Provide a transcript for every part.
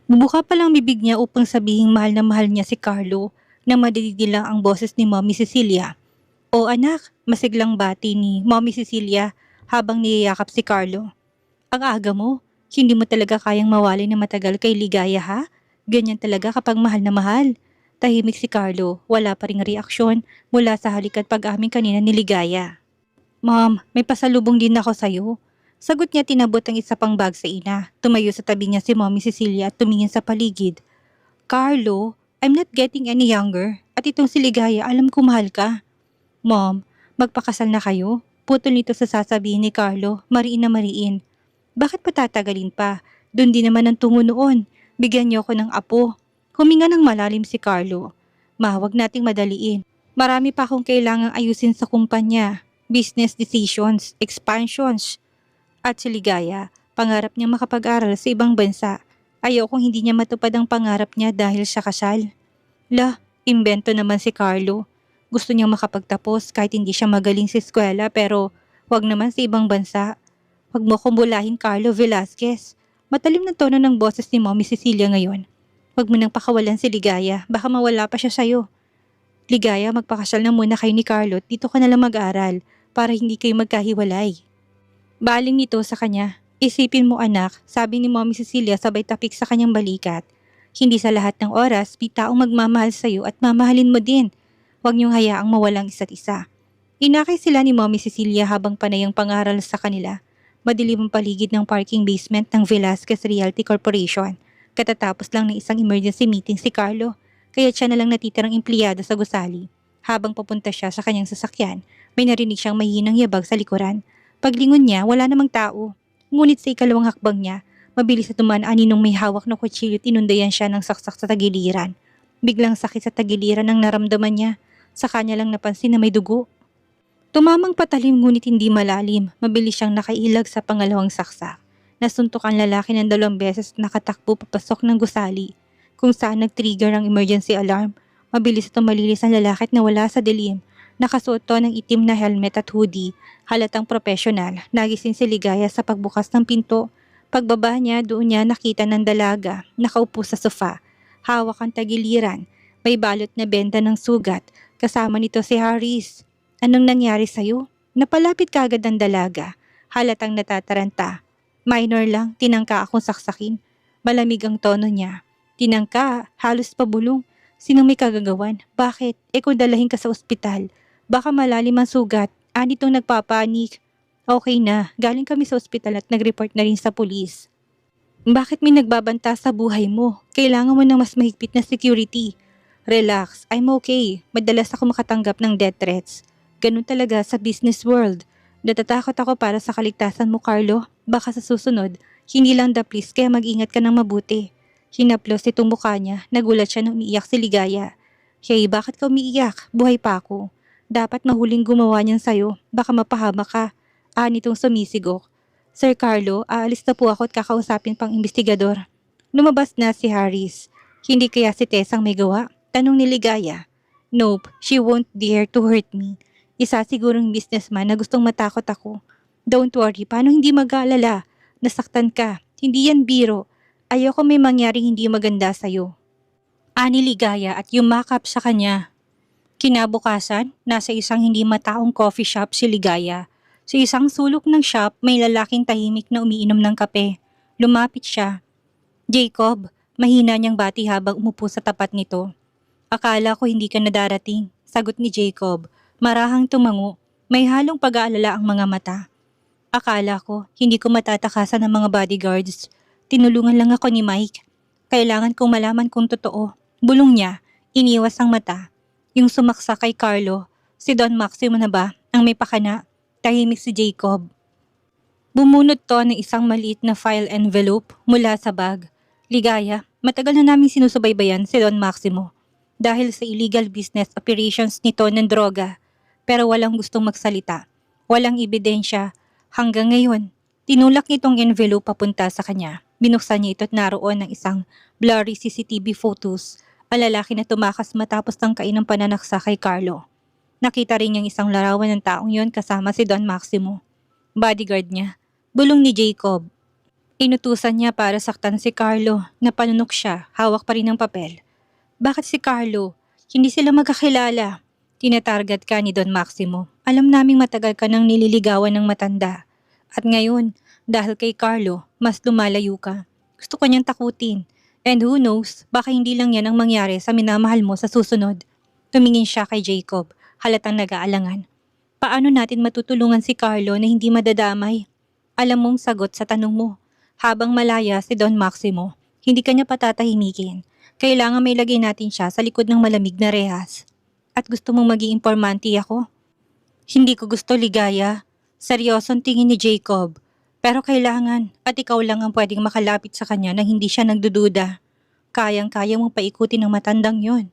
Bubuka pa lang bibig niya upang sabihing mahal niya si Carlo na madididig lang ang boses ni Mommy Cecilia. O anak, masiglang bati ni Mommy Cecilia habang niyayakap si Carlo. Ang aga mo, hindi mo talaga kayang mawali na matagal kay Ligaya ha? Ganyan talaga kapag mahal na mahal. Tahimik si Carlo, wala pa ring reaksyon mula sa halik at pag-aming kanina ni Ligaya. Mom, may pasalubong din ako sa'yo. Sagot niya tinabot ang isa pang bag sa ina. Tumayo sa tabi niya si Mommy Cecilia at tumingin sa paligid. Carlo, I'm not getting any younger. At itong si Ligaya, alam ko mahal ka. Mom, magpakasal na kayo? Putol nito sa sasabihin ni Carlo, mariin na mariin. Bakit pa tatagalin pa? Doon din naman ang tungo noon. Bigyan niyo ako ng apo. Huminga ng malalim si Carlo. Wag nating madaliin. Marami pa akong kailangang ayusin sa kumpanya. Business decisions, expansions. At si Ligaya, pangarap niya makapag-aral sa ibang bansa. Ayokong hindi niya matupad ang pangarap niya dahil sa kasal. Imbento naman si Carlo. Gusto niyang makapagtapos kahit hindi siya magaling sa eskwela pero wag naman sa ibang bansa. Wag mo kong bulahin, Carlo Velasquez. Matalim na tono ng boses ni Mommy Cecilia ngayon. Wag mo nang pakawalan si Ligaya, baka mawala pa siya sa'yo. Ligaya, magpakasal na muna kayo ni Carlo at dito ka na lang mag-aral para hindi kayo magkahiwalay. Baling nito sa kanya. Isipin mo anak, sabi ni Mommy Cecilia sabay tapik sa kanyang balikat. Hindi sa lahat ng oras, may taong magmamahal sa'yo at mamahalin mo din. Huwag niyong hayaang mawalang isa't isa. Inakay sila ni Mommy Cecilia habang panay ang pangaral sa kanila. Madilim ang paligid ng parking basement ng Velasquez Realty Corporation. Katatapos lang ng isang emergency meeting si Carlo, kaya siya na lang natitirang empleyado sa gusali. Habang papunta siya sa kanyang sasakyan, may narinig siyang mahinang yabag sa likuran. Paglingon niya, wala namang tao. Ngunit sa ikalawang hakbang niya, mabilis na tumaan aninong may hawak na kutsilyo at inundayan siya ng saksak sa tagiliran. Biglang sakit sa tagiliran ang naramdaman niya. Sa kanya lang napansin na may dugo. Tumamang patalim ngunit hindi malalim. Mabilis siyang nakailag sa pangalawang saksak. Nasuntok ang lalaki ng 2 beses at nakatakbo papasok ng gusali. Kung saan nag-trigger ang emergency alarm, mabilis at tumalilis ang lalaki at nawala sa dilim. Nakasuot to ng itim na helmet at hoodie. Halatang profesional. Nagising si Ligaya sa pagbukas ng pinto. Pagbaba niya, doon niya nakita ng dalaga. Nakaupo sa sofa. Hawak ang tagiliran. May balot na benda ng sugat. Kasama nito si Harris. Anong nangyari sa'yo? Napalapit kagad ang dalaga. Halatang natataranta. Minor lang, tinangka akong saksakin. Malamig ang tono niya. Tinangka, halos pabulong. Sinong may kagagawan? Bakit? Kung dalahin ka sa ospital. Baka malalim ang sugat. Anitong nagpapanik. Okay na, galing kami sa ospital at nag-report na rin sa pulis. Bakit may nagbabanta sa buhay mo? Kailangan mo ng mas mahigpit na security. Relax, I'm okay. Madalas ako makatanggap ng death threats. Ganun talaga sa business world. Natatakot ako para sa kaligtasan mo, Carlo. Baka sa susunod, hindi lang please kaya mag-ingat ka ng mabuti. Hinaplos itong mukha niya, nagulat siya nung umiiyak si Ligaya. Hey, bakit ka umiiyak? Buhay pa ako. Dapat mahuling gumawa niyan sa'yo, baka mapahama ka. Nitong sumisigok. Sir Carlo, aalis na po ako at kakausapin pang investigador. Lumabas na si Harris. Hindi kaya si Tess ang may gawa? Tanong ni Ligaya. Nope, she won't dare to hurt me. Isa sigurong businessman na gustong matakot ako. Don't worry, paano hindi mag-aalala? Nasaktan ka. Hindi yan biro. Ayoko may mangyaring hindi maganda sa'yo. Ani Ligaya at yumakap sa kanya. Kinabukasan, nasa isang hindi mataong coffee shop si Ligaya. Sa isang sulok ng shop, may lalaking tahimik na umiinom ng kape. Lumapit siya. Jacob, mahina niyang bati habang umupo sa tapat nito. Akala ko hindi ka na darating, sagot ni Jacob. Marahang tumango, may halong pag-aalala ang mga mata. Akala ko, hindi ko matatakasan ng mga bodyguards. Tinulungan lang ako ni Mike. Kailangan kong malaman kung totoo. Bulong niya, iniwas ang mata. Yung sumaksa kay Carlo, si Don Maximo na ba, ang may pakana? Tahimik si Jacob. Bumunot to ng isang maliit na file envelope mula sa bag. Ligaya, matagal na naming sinusubaybayan si Don Maximo dahil sa illegal business operations nito ng droga pero walang gustong magsalita. Walang ebidensya. Hanggang ngayon, tinulak nitong envelope papunta sa kanya. Binuksan niya ito at naroon ng isang blurry CCTV photos. Ang lalaki na tumakas matapos ng kainang pananaksa kay Carlo. Nakita rin niyang isang larawan ng taong yon kasama si Don Maximo. Bodyguard niya. Bulong ni Jacob. Inutusan niya para saktan si Carlo na panunok siya, hawak pa rin ng papel. Bakit si Carlo? Hindi sila magkakilala. Tinatarget ka ni Don Maximo. Alam naming matagal ka nang nililigawan ng matanda. At ngayon, dahil kay Carlo, mas lumalayo ka. Gusto ko niyang takutin. And who knows, baka hindi lang yan ang mangyari sa minamahal mo sa susunod. Tumingin siya kay Jacob, halatang nag-aalangan. Paano natin matutulungan si Carlo na hindi madadamay? Alam mong sagot sa tanong mo. Habang malaya si Don Maximo, hindi kanya patatahimikin. Kailangan may lagay natin siya sa likod ng malamig na rehas. At gusto mong maging informante ako? Hindi ko gusto, Ligaya. Seryosong tingin ni Jacob. Pero kailangan at ikaw lang ang pwedeng makalapit sa kanya nang hindi siya nagdududa. Kayang-kaya mong paikutin ng matandang yon.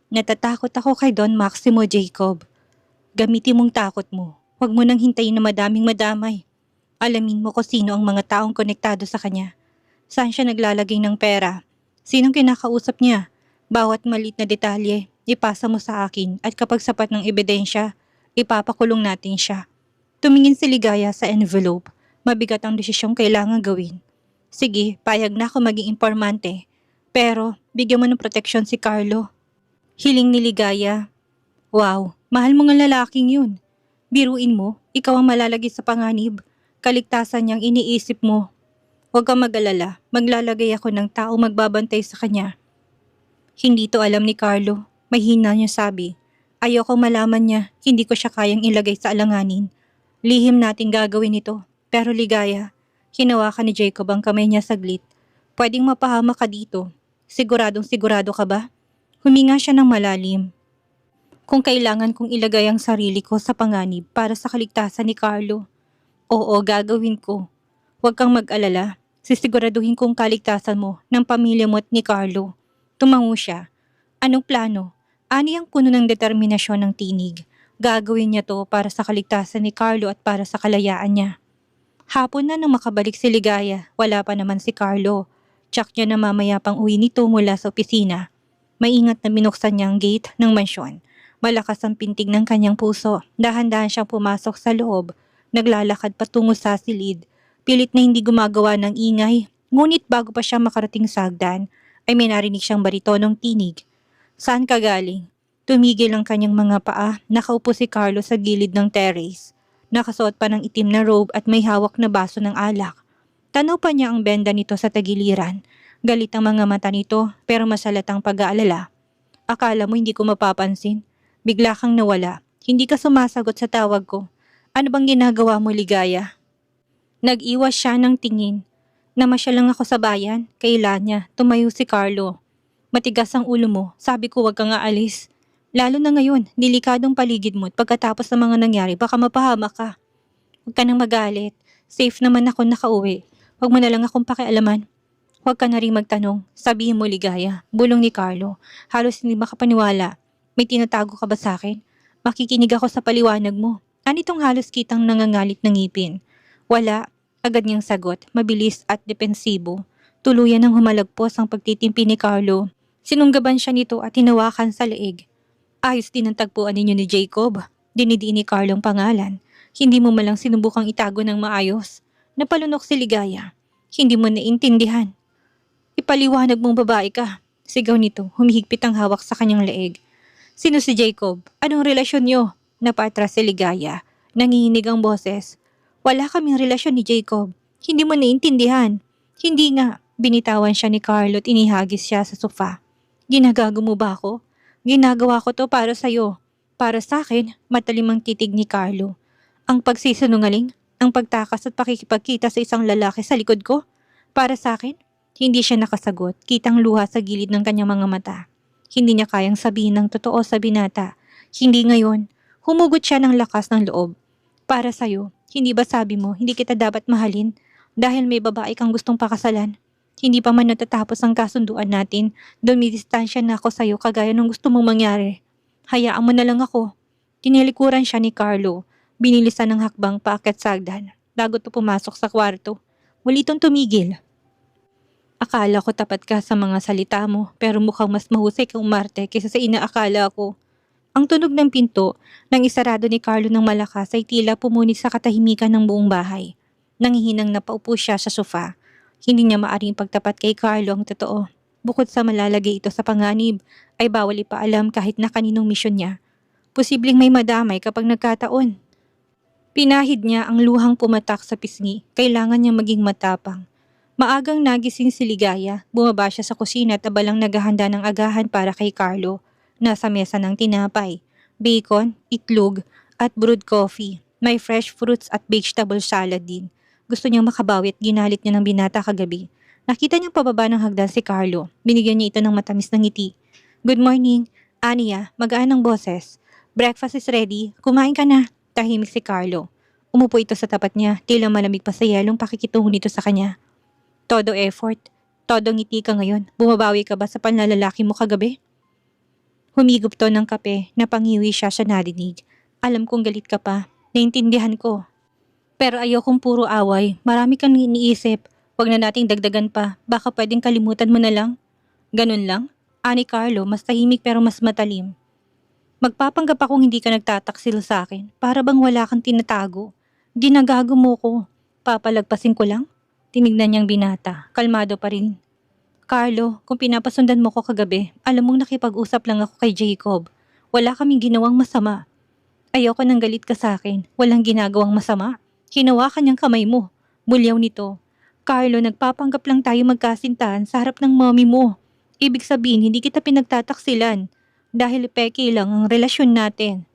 Natatakot ako kay Don Maximo, Jacob. Gamitin mong takot mo. Huwag mo nang hintayin na madaming madamay. Alamin mo kung sino ang mga taong konektado sa kanya. Saan siya naglalagay ng pera? Sinong kinakausap niya? Bawat maliit na detalye, ipasa mo sa akin at kapag sapat ng ebidensya, ipapakulong natin siya. Tumingin si Ligaya sa envelope. Mabigat ang desisyong kailangan gawin. Sige, payag na ako maging informante. Pero, bigyan mo ng proteksyon si Carlo. Hiling ni Ligaya. Wow, mahal mo ng lalaking yun. Biruin mo, ikaw ang malalagay sa panganib. Kaligtasan niyang iniisip mo. Huwag kang mag-alala, maglalagay ako ng tao magbabantay sa kanya. Hindi to alam ni Carlo. Mahina niya sabi. Ayoko malaman niya, hindi ko siya kayang ilagay sa alanganin. Lihim natin gagawin ito. Pero Ligaya, hinawakan ni Jacob ang kamay niya saglit. Pwedeng mapahamak ka dito. Siguradong sigurado ka ba? Huminga siya ng malalim. Kung kailangan kong ilagay ang sarili ko sa panganib para sa kaligtasan ni Carlo. Oo, gagawin ko. Huwag kang mag-alala. Sisiguraduhin kong kaligtasan mo ng pamilya mo at ni Carlo. Tumango siya. Anong plano? Ani ang puno ng determinasyon ng tinig. Gagawin niya to para sa kaligtasan ni Carlo at para sa kalayaan niya. Hapon na nang makabalik si Ligaya, wala pa naman si Carlo. Tsak niya na mamaya pang uwi nito mula sa opisina. Maingat na binuksan niya ang gate ng mansyon. Malakas ang pintig ng kanyang puso. Dahan-dahan siyang pumasok sa loob. Naglalakad patungo sa silid. Pilit na hindi gumagawa ng ingay. Ngunit bago pa siya makarating sa hagdan, ay may narinig siyang baritonong tinig. Saan ka galing? Tumigil ang kanyang mga paa. Nakaupo si Carlo sa gilid ng terrace. Nakasuot pa ng itim na robe at may hawak na baso ng alak. Tanaw pa niya ang benda nito sa tagiliran. Galit ang mga mata nito pero masalatang pag-aalala. Akala mo hindi ko mapapansin? Bigla kang nawala. Hindi ka sumasagot sa tawag ko. Ano bang ginagawa mo, Ligaya? Nag-iwas siya ng tingin. Namasyal lang ako sa bayan. Kailan niya, tumayo si Carlo. Matigas ang ulo mo. Sabi ko wag kang aalis. Lalo na ngayon, delikadong paligid mo at pagkatapos ng mga nangyari, baka mapahamak ka. Huwag ka nang magalit. Safe naman ako nakauwi. Huwag mo na lang akong pakialaman. Huwag ka na rin magtanong. Sabihin mo, Ligaya. Bulong ni Carlo. Halos hindi makapaniwala. May tinatago ka ba sa akin? Makikinig ako sa paliwanag mo. Anitong halos kitang nangangalit ng ngipin? Wala. Agad niyang sagot. Mabilis at depensibo. Tuluyan ng humalagpos ang pagtitimpi ni Carlo. Sinunggaban siya nito at hinawakan sa leeg. Ayos din ang tagpuan ninyo ni Jacob. Dinidiin ni Carlo ang pangalan. Hindi mo malang sinubukang itago ng maayos. Napalunok si Ligaya. Hindi mo naintindihan. Ipaliwanag mong babae ka. Sigaw nito, humihigpit ang hawak sa kanyang leeg. Sino si Jacob? Anong relasyon niyo? Napatras si Ligaya. Nanginginig ang boses. Wala kaming relasyon ni Jacob. Hindi mo naintindihan. Hindi nga. Binitawan siya ni Carlo at inihagis siya sa sofa. Ginagago mo ba ako? Ginagawa ko to para sa'yo. Para sa akin, matalim ang titig ni Carlo. Ang pagsisinungaling, ang pagtakas at pakikipagkita sa isang lalaki sa likod ko. Para sa akin, hindi siya nakasagot. Kitang luha sa gilid ng kanyang mga mata. Hindi niya kayang sabihin ng totoo sa binata. Hindi ngayon. Humugot siya ng lakas ng loob. Para sa'yo, hindi ba sabi mo hindi kita dapat mahalin dahil may babae kang gustong pakasalan? Hindi pa man natatapos ang kasunduan natin, dumidistansya na ako sa'yo kagaya ng gusto mong mangyari. Hayaan mo na lang ako. Tinilikuran siya ni Carlo. Binilisan ng hakbang paakyat sa hagdan bago to pumasok sa kwarto. Muli itong tumigil. Akala ko tapat ka sa mga salita mo pero mukhang mas mahusay kang umarte kaysa sa inaakala ko. Ang tunog ng pinto nang isarado ni Carlo ng malakas ay tila pumunit sa katahimikan ng buong bahay. Nangihinang napaupo siya sa sofa. Hindi niya maaring pagtapat kay Carlo ang totoo. Bukod sa malalagay ito sa panganib, ay bawal ipaalam kahit na kaninong misyon niya. Posibleng may madamay kapag nagkataon. Pinahid niya ang luhang pumatak sa pisngi. Kailangan niya maging matapang. Maagang nagising si Ligaya. Bumaba siya sa kusina at abalang naghahanda ng agahan para kay Carlo. Nasa mesa ng tinapay, bacon, itlog, at brewed coffee. May fresh fruits at vegetable salad din. Gusto niyang makabawi at ginalit niya ng binata kagabi. Nakita niyang pababa ng hagdan si Carlo. Binigyan niya ito ng matamis na ngiti. Good morning. Aniya, magaan ang boses. Breakfast is ready. Kumain ka na. Tahimik si Carlo. Umupo ito sa tapat niya, tila malamig pa sa yelong pakikitungo nito sa kanya. Todo effort. Todo ngiti ka ngayon. Bumabawi ka ba sa panlalalaki mo kagabi? Humigop to ng kape, napangiwi siya sa narinig. Alam kong galit ka pa. Naintindihan ko. Pero ayokong puro away. Marami kang iniisip. Huwag na nating dagdagan pa. Baka pwedeng kalimutan mo na lang. Ganun lang? Ani Carlo, mas tahimik pero mas matalim. Magpapanggap akong hindi ka nagtataksil sa akin. Para bang wala kang tinatago. Ginagago mo ko. Papalagpasin ko lang? Tinignan niyang binata. Kalmado pa rin. Carlo, kung pinapasundan mo ko kagabi, alam mong nakipag-usap lang ako kay Jacob. Wala kaming ginawang masama. Ayoko nang galit ka sa akin. Walang ginagawang masama. Hinawakan niyang kamay mo. Bulyaw nito. Carlo, nagpapanggap lang tayo magkasintahan sa harap ng mommy mo. Ibig sabihin, hindi kita pinagtataksilan. Dahil peke lang ang relasyon natin.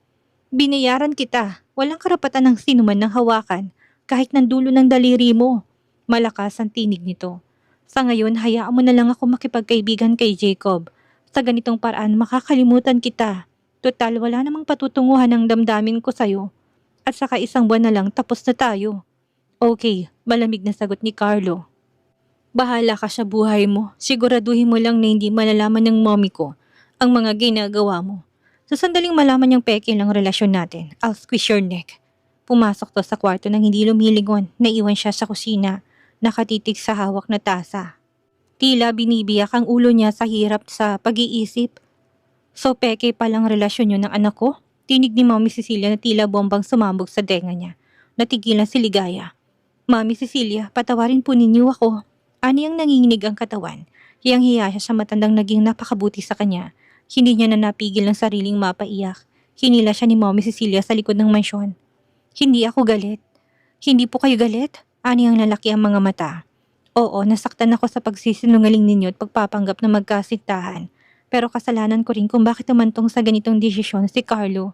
Binayaran kita. Walang karapatan ng sinuman ng hawakan. Kahit ng dulo ng daliri mo. Malakas ang tinig nito. Sa ngayon, hayaan mo na lang ako makipagkaibigan kay Jacob. Sa ganitong paraan, makakalimutan kita. Total, wala namang patutunguhan ng damdamin ko sa'yo. At saka isang buwan na lang, tapos na tayo. Okay, malamig na sagot ni Carlo. Bahala ka sa buhay mo. Siguraduhin mo lang na hindi malalaman ng mommy ko ang mga ginagawa mo. Sa sandaling malaman niyang peke lang relasyon natin, I'll squish your neck. Pumasok to sa kwarto nang hindi lumilingon. Naiwan siya sa kusina. Nakatitig sa hawak na tasa. Tila binibiyak ang ulo niya sa hirap sa pag-iisip. So peke palang relasyon yun ng anak ko? Tinig ni Mami Cecilia na tila bombang sumambog sa tenga niya. Natigilan si Ligaya. Mami Cecilia, patawarin po ninyo ako. Ani ang nanginginig ang katawan. Hiyang-hiya siya sa matandang naging napakabuti sa kanya. Hindi niya na napigil ng sariling mapaiyak. Hinila siya ni Mami Cecilia sa likod ng mansyon. Hindi ako galit. Hindi po kayo galit? Ani ang lalaki ang mga mata. Oo, nasaktan ako sa pagsisinungaling ninyo at pagpapanggap na magkasintahan. Pero kasalanan ko rin kung bakit umantong sa ganitong desisyon si Carlo.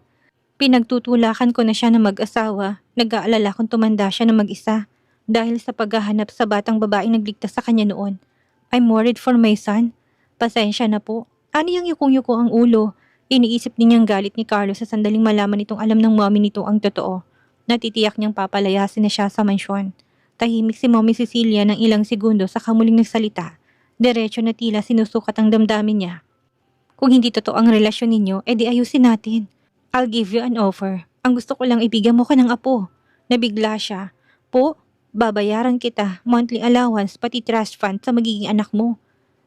Pinagtutulakan ko na siya na mag-asawa. Nag-aalala kung tumanda siya na mag-isa. Dahil sa paghahanap sa batang babaeng nagligtas sa kanya noon. I'm worried for my son. Pasensya na po. Ani ang yukong-yuko ang ulo. Iniisip ninyang galit ni Carlo sa sandaling malaman nitong alam ng mommy nito ang totoo. Natitiyak niyang papalayasin na siya sa mansyon. Tahimik si Mommy Cecilia ng ilang segundo sa kamuling nagsalita. Diretso na tila sinusukat ang damdamin niya. Kung hindi totoo ang relasyon ninyo, edi ayusin natin. I'll give you an offer. Ang gusto ko lang ibigyan mo ka ng apo. Nabigla siya. Po, babayaran kita, monthly allowance, pati trust fund sa magiging anak mo.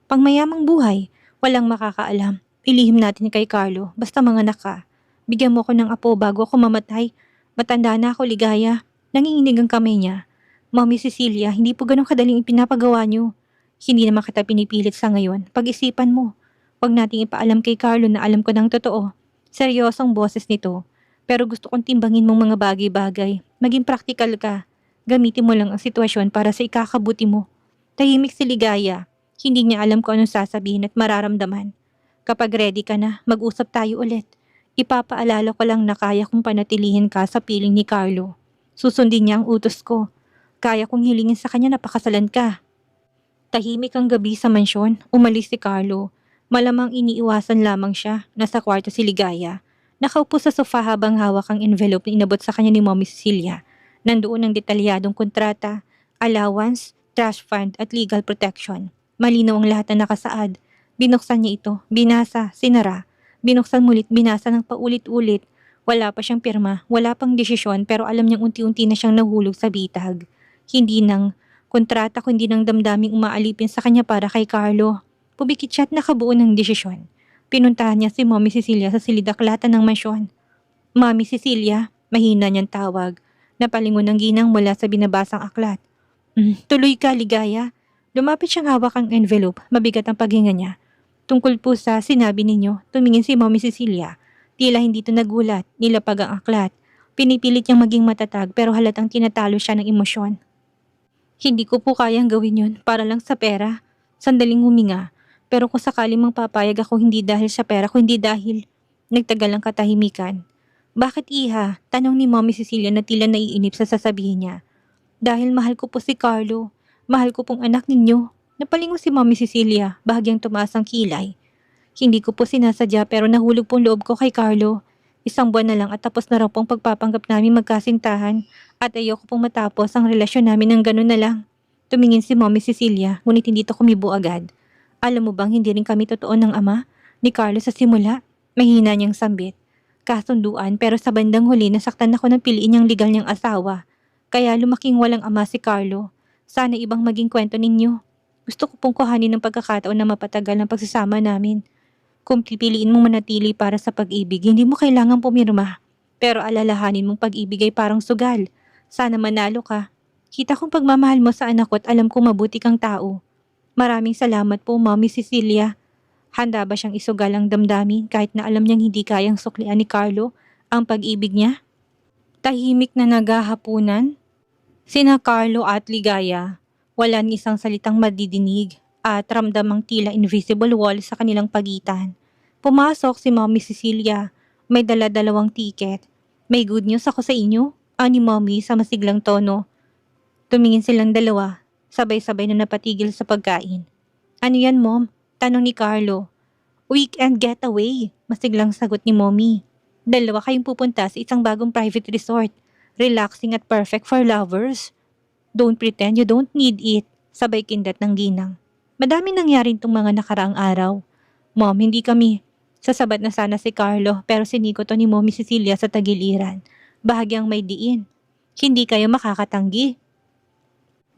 Pangmayamang buhay, walang makakaalam. Ilihim natin kay Carlo, basta manganak ka. Bigyan mo ko ng apo bago ako mamatay. Matanda na ako, Ligaya. Nanginginig ang kamay niya. Mommy Cecilia, hindi po ganun kadaling ipinapagawa niyo. Hindi naman kita pinipilit sa ngayon. Pag-isipan mo. Huwag nating ipaalam kay Carlo na alam ko ng totoo. Seryosong boses nito. Pero gusto kong timbangin mong mga bagay-bagay. Maging praktikal ka. Gamitin mo lang ang sitwasyon para sa ikakabuti mo. Tahimik si Ligaya. Hindi niya alam kung anong sasabihin at mararamdaman. Kapag ready ka na, mag-usap tayo ulit. Ipapaalala ko lang na kaya kong panatilihin ka sa piling ni Carlo. Susundin niya ang utos ko. Kaya kong hilingin sa kanya na pakasalan ka. Tahimik ang gabi sa mansyon, umalis si Carlo. Malamang iniiwasan lamang siya, nasa kwarto si Ligaya. Nakaupo sa sofa habang hawak ang envelope na inabot sa kanya ni Mommy Cecilia. Nandoon ang detalyadong kontrata, allowance, trust fund at legal protection. Malinaw ang lahat na nakasaad. Binuksan niya ito, binasa, sinara. Binuksan mulit, binasa ng paulit-ulit. Wala pa siyang pirma, wala pang desisyon pero alam niyang unti-unti na siyang nahulog sa bitag. Hindi ng kontrata kundi ng damdaming umaalipin sa kanya para kay Carlo. Pumikit siya at nakabuo ng desisyon. Pinuntahan niya si Mommy Cecilia sa silidaklatan ng mansyon. Mommy Cecilia, mahina niyang tawag. Napalingon ng ginang mula sa binabasang aklat. Tuloy ka, Ligaya. Lumapit siyang hawak ang envelope, mabigat ang paghinga niya. Tungkol po sa sinabi ninyo, tumingin si Mommy Cecilia. Tila hindi ito nagulat, nilapag ang aklat. Pinipilit niyang maging matatag pero halatang tinatalo siya ng emosyon. Hindi ko po kayang gawin yun para lang sa pera. Sandaling huminga. Pero kung sakaling papayag ako hindi dahil sa pera, kundi dahil nagtagal ang katahimikan. Bakit iha? Tanong ni Mommy Cecilia na tila naiinip sa sasabihin niya. Dahil mahal ko po si Carlo. Mahal ko pong anak ninyo. Napalingon si Mommy Cecilia, bahagyang tumaas ang kilay. Hindi ko po sinasadya pero nahulog pong loob ko kay Carlo. Isang buwan na lang at tapos na raw pong pagpapanggap namin magkasintahan at ayoko pong matapos ang relasyon namin ng gano'n na lang. Tumingin si Mommy Cecilia, ngunit hindi to kumibo agad. Alam mo bang hindi rin kami totoo ng ama ni Carlo sa simula? Mahina niyang sambit. Kasunduan pero sa bandang huli nasaktan ako ng piliin niyang legal niyang asawa. Kaya lumaking walang ama si Carlo. Sana ibang maging kwento ninyo. Gusto ko pong kuhanin ng pagkakataon na mapatagal ang pagsasama namin. Kung pipiliin mong manatili para sa pag-ibig, hindi mo kailangang pumirma. Pero alalahanin mong pag-ibig ay parang sugal. Sana manalo ka. Kita kong pagmamahal mo sa anak ko at alam kong mabuti kang tao. Maraming salamat po, Mommy Cecilia. Handa ba siyang isugal ang damdamin kahit na alam niyang hindi kayang suklian ni Carlo ang pag-ibig niya? Tahimik na naghahapunan. Sina Carlo at Ligaya, wala ni isang salitang madidinig at ramdamang tila invisible wall sa kanilang pagitan. Pumasok si Mommy Cecilia, may dala-dalawang tiket. May good news ako sa inyo, ani Mommy sa masiglang tono. Tumingin silang dalawa, sabay-sabay na napatigil sa pagkain. Ano yan, Mom? Tanong ni Carlo. Weekend getaway, masiglang sagot ni Mommy. Dalawa kayong pupunta sa isang bagong private resort. Relaxing at perfect for lovers. Don't pretend you don't need it, sabay kindat ng ginang. Madami nangyari itong mga nakaraang araw. Mom, hindi kami. Sasabat na sana si Carlo pero siniko to ni Mommy Cecilia sa tagiliran. Bahagyang may diin. Hindi kayo makakatanggi.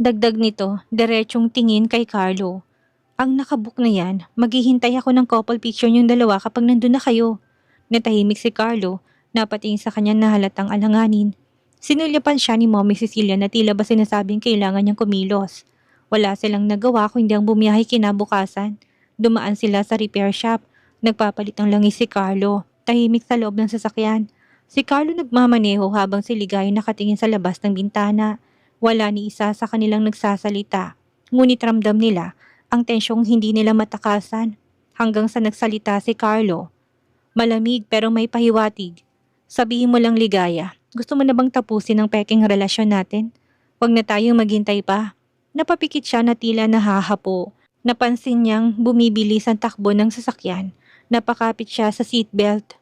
Dagdag nito, diretsong tingin kay Carlo. Ang nakabook na yan, maghihintay ako ng couple picture niyong dalawa kapag nandun na kayo. Natahimik si Carlo, napatingin sa kanya na halatang alanganin. Sinulyapan siya ni Mommy Cecilia na tila ba sinasabing kailangan niyang kumilos. Wala silang nagawa kundi ang bumiyahe kinabukasan. Dumaan sila sa repair shop. Nagpapalit ng langis si Carlo. Tahimik sa loob ng sasakyan. Si Carlo nagmamaneho habang si Ligaya nakatingin sa labas ng bintana. Wala ni isa sa kanilang nagsasalita. Ngunit ramdam nila ang tensyong hindi nila matakasan. Hanggang sa nagsalita si Carlo. Malamig pero may pahiwatig. Sabihin mo lang, Ligaya, gusto mo na bang tapusin ang peking relasyon natin? Huwag na tayong maghintay pa. Napapikit siya na tila nahahapo. Napansin niyang bumibilis ang takbo ng sasakyan. Napakapit siya sa seatbelt.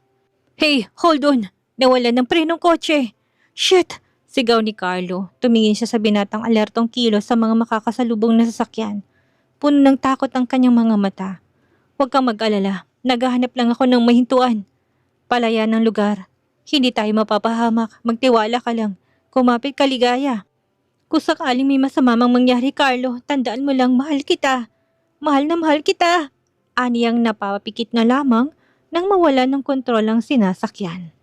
Hey, hold on! Nawalan ng prenong kotse! Shit! Sigaw ni Carlo. Tumingin siya sa binatang alertong kilos sa mga makakasalubong na sasakyan. Puno ng takot ang kanyang mga mata. Huwag kang mag-alala. Naghahanap lang ako ng mahintuan. Palaya ng lugar. Hindi tayo mapapahamak. Magtiwala ka lang. Kumapit ka, Ligaya. Kung sakaling may masama mang mangyari, Carlo, tandaan mo lang mahal kita. Mahal na mahal kita. Aniyang napapikit na lamang nang mawala ng kontrol ang sinasakyan.